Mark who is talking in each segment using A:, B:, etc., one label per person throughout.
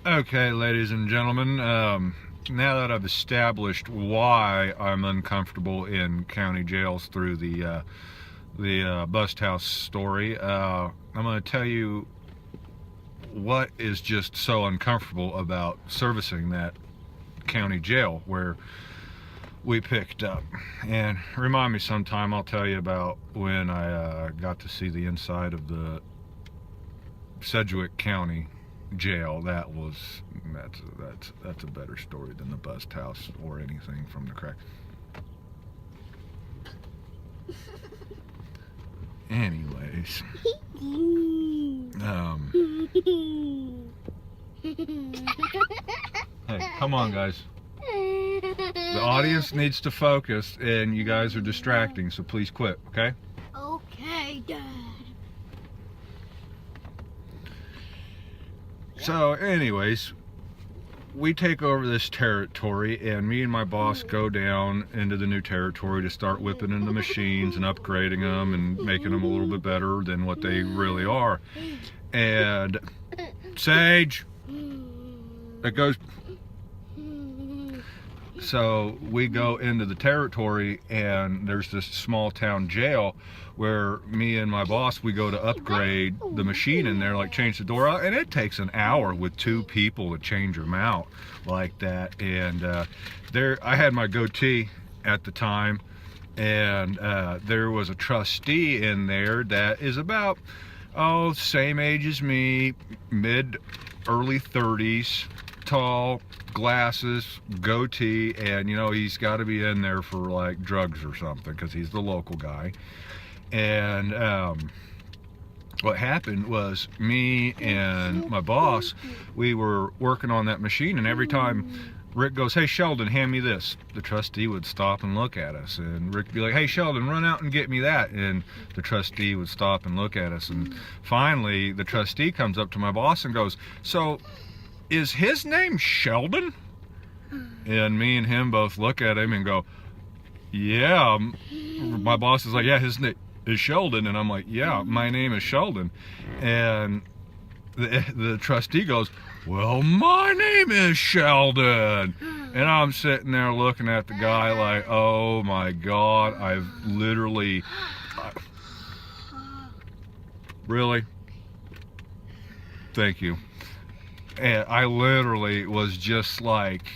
A: Okay, ladies and gentlemen, now that I've established why I'm uncomfortable in county jails through the bust house story, I'm going to tell you what is just so uncomfortable about servicing that county jail where we picked up. And remind me sometime, I'll tell you about when I got to see the inside of the Sedgwick County jail. That's a better story than the bust house or anything from the crack. Anyways, hey, come on, guys. The audience needs to focus, and you guys are distracting, so please quit, okay?
B: Okay, Dad.
A: So, anyways, we take over this territory, and me and my boss go down into the new territory to start whipping in the machines and upgrading them and making them a little bit better than what they really are. And Sage, it goes. So we go into the territory, and there's this small town jail where me and my boss, we go to upgrade the machine in there, like change the door out, and it takes an hour with two people to change them out like that. And I had my goatee at the time, and there was a trustee in there that is about same age as me, early 30s, tall, glasses, goatee, and he's got to be in there for like drugs or something because he's the local guy. And what happened was, me and my boss, we were working on that machine, and every time Rick goes, "Hey Sheldon, hand me this," the trustee would stop and look at us, and Rick would be like, "Hey Sheldon, run out and get me that," and the trustee would stop and look at us. And finally the trustee comes up to my boss and goes, "So is his name Sheldon?" And me and him both look at him and go, "Yeah." My boss is like, "Yeah, his name is Sheldon." And I'm like, "Yeah, my name is Sheldon." And the trustee goes, "Well, my name is Sheldon." And I'm sitting there looking at the guy like, oh my God, I've literally... Really? Thank you. And I literally was just like,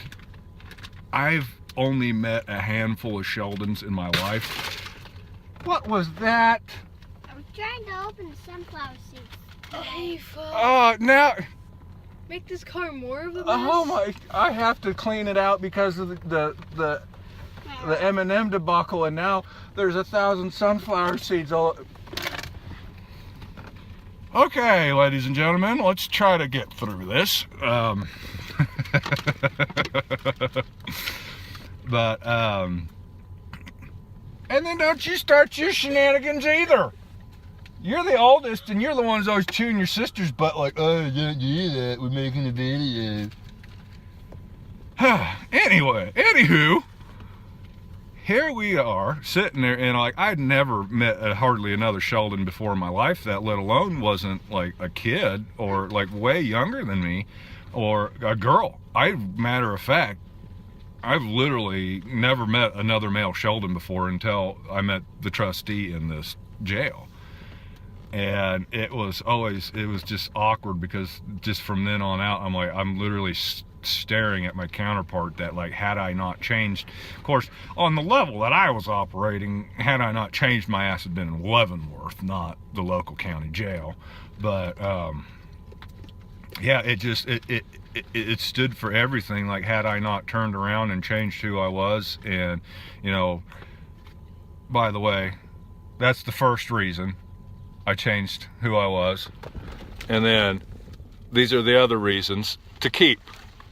A: I've only met a handful of Sheldons in my life. What was that?
B: I was trying to open the sunflower seeds.
C: Hey, fuck.
A: Now...
C: Make this car more of a mess.
A: Oh my! I have to clean it out because of the M&M debacle, and now there's 1,000 sunflower seeds all. Okay, ladies and gentlemen, let's try to get through this. But and then don't you start your shenanigans either. You're the oldest, and you're the one who's always chewing your sister's butt like, "Oh, don't do that, we're making a video." Anywho, here we are, sitting there, and like, I'd never met hardly another Sheldon before in my life, that let alone wasn't like a kid, or like way younger than me, or a girl. Matter of fact, I've literally never met another male Sheldon before until I met the trustee in this jail. And it was just awkward, because just from then on out, I'm literally staring at my counterpart that, like, had I not changed, of course, on the level that I was operating, had I not changed, my ass had been in Leavenworth, not the local county jail. But yeah, it stood for everything. Like, had I not turned around and changed who I was, and by the way, that's the first reason I changed who I was. And then these are the other reasons to keep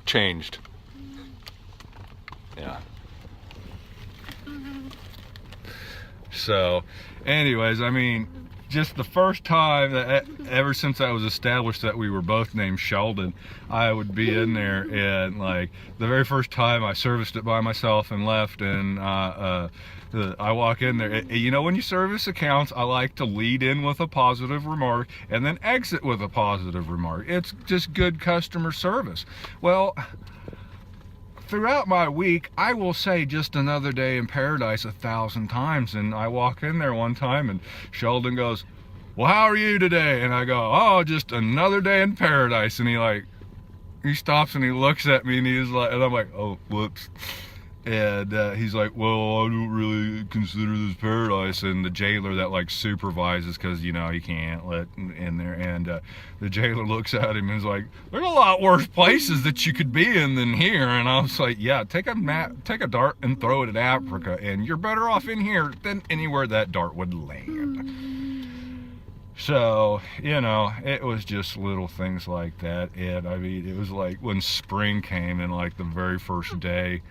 A: changed. Yeah. So anyways, I mean, just the first time that ever since I was established that we were both named Sheldon, I would be in there, and like the very first time I serviced it by myself and left, and I walk in there. You know, when you service accounts, I like to lead in with a positive remark and then exit with a positive remark. It's just good customer service. Well, throughout my week, I will say just another day in paradise 1,000 times. And I walk in there one time and Sheldon goes, well, how are you today? And I go, oh, just another day in paradise. And he stops and he looks at me and he's like, and I'm like, oh, whoops. And he's like, well, I don't really consider this paradise. And the jailer that like supervises, because you know he can't let in there, and the jailer looks at him and is like, there's a lot worse places that you could be in than here. And I was like, yeah, take a dart and throw it at Africa, and you're better off in here than anywhere that dart would land. So, you know, it was just little things like that. And I mean, it was like when spring came and like the very first day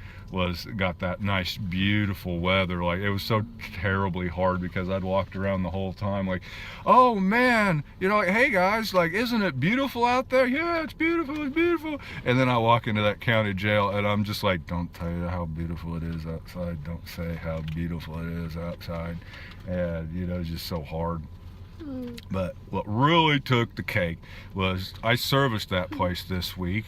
A: got that nice beautiful weather. Like, it was so terribly hard because I'd walked around the whole time like, oh man, you know, like, hey guys, like, isn't it beautiful out there? Yeah, it's beautiful, it's beautiful. And then I walk into that county jail and I'm just like, don't tell you how beautiful it is outside, don't say how beautiful it is outside. And you know, it's just so hard. But what really took the cake was I serviced that place this week,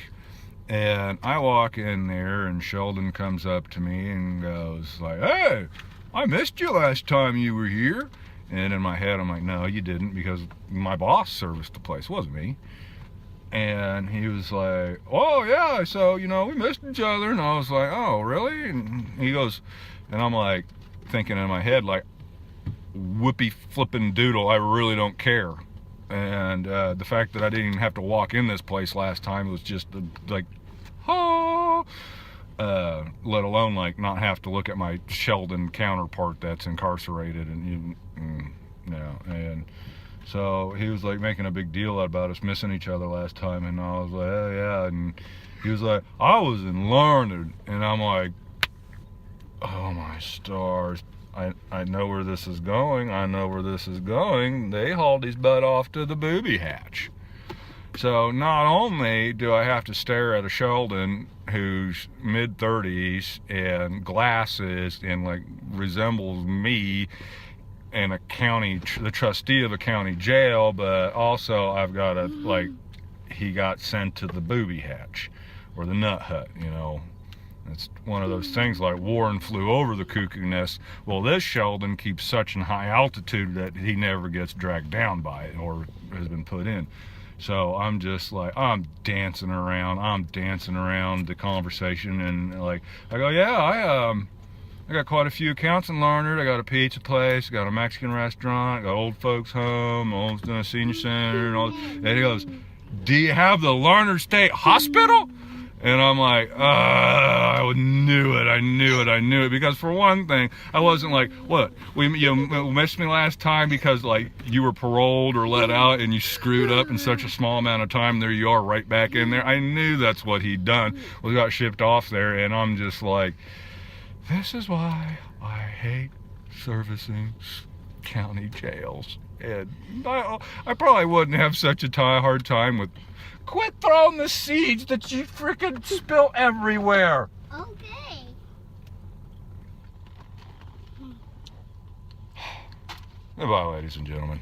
A: and I walk in there and Sheldon comes up to me and goes like, hey, I missed you last time you were here. And in my head I'm like, no, you didn't, because my boss serviced the place, it wasn't me. And he was like, oh yeah, so you know, we missed each other. And I was like, oh really? And he goes, and I'm like thinking in my head like, whoopee flippin' doodle, I really don't care. And the fact that I didn't even have to walk in this place last time was just like, oh, let alone like not have to look at my Sheldon counterpart that's incarcerated. And and so he was like making a big deal about us missing each other last time, and I was like, oh yeah. And he was like, I was in Larned, and I'm like, oh my stars, I know where this is going. I know where this is going. They hauled his butt off to the booby hatch. So not only do I have to stare at a Sheldon who's mid-30s and glasses and like resembles me and the trustee of a county jail, but also I've got to like, he got sent to the booby hatch or the nut hut, you know. It's one of those things like Warren flew over the cuckoo nest. Well, this Sheldon keeps such a high altitude that he never gets dragged down by it or has been put in. So I'm just like, I'm dancing around the conversation, and like, I go, yeah, I got quite a few accounts in Larned. I got a pizza place, got a Mexican restaurant, got old folks home, old senior center, and all. And he goes, do you have the Larned State Hospital? And I'm like, I knew it. Because for one thing, I wasn't like, what, you missed me last time because like you were paroled or let out and you screwed up in such a small amount of time. There you are right back in there. I knew that's what he'd done. We got shipped off there, and I'm just like, this is why I hate servicing county jails. And I probably wouldn't have such a hard time with, quit throwing the seeds that you freaking spill everywhere.
B: Okay.
A: Goodbye, ladies and gentlemen.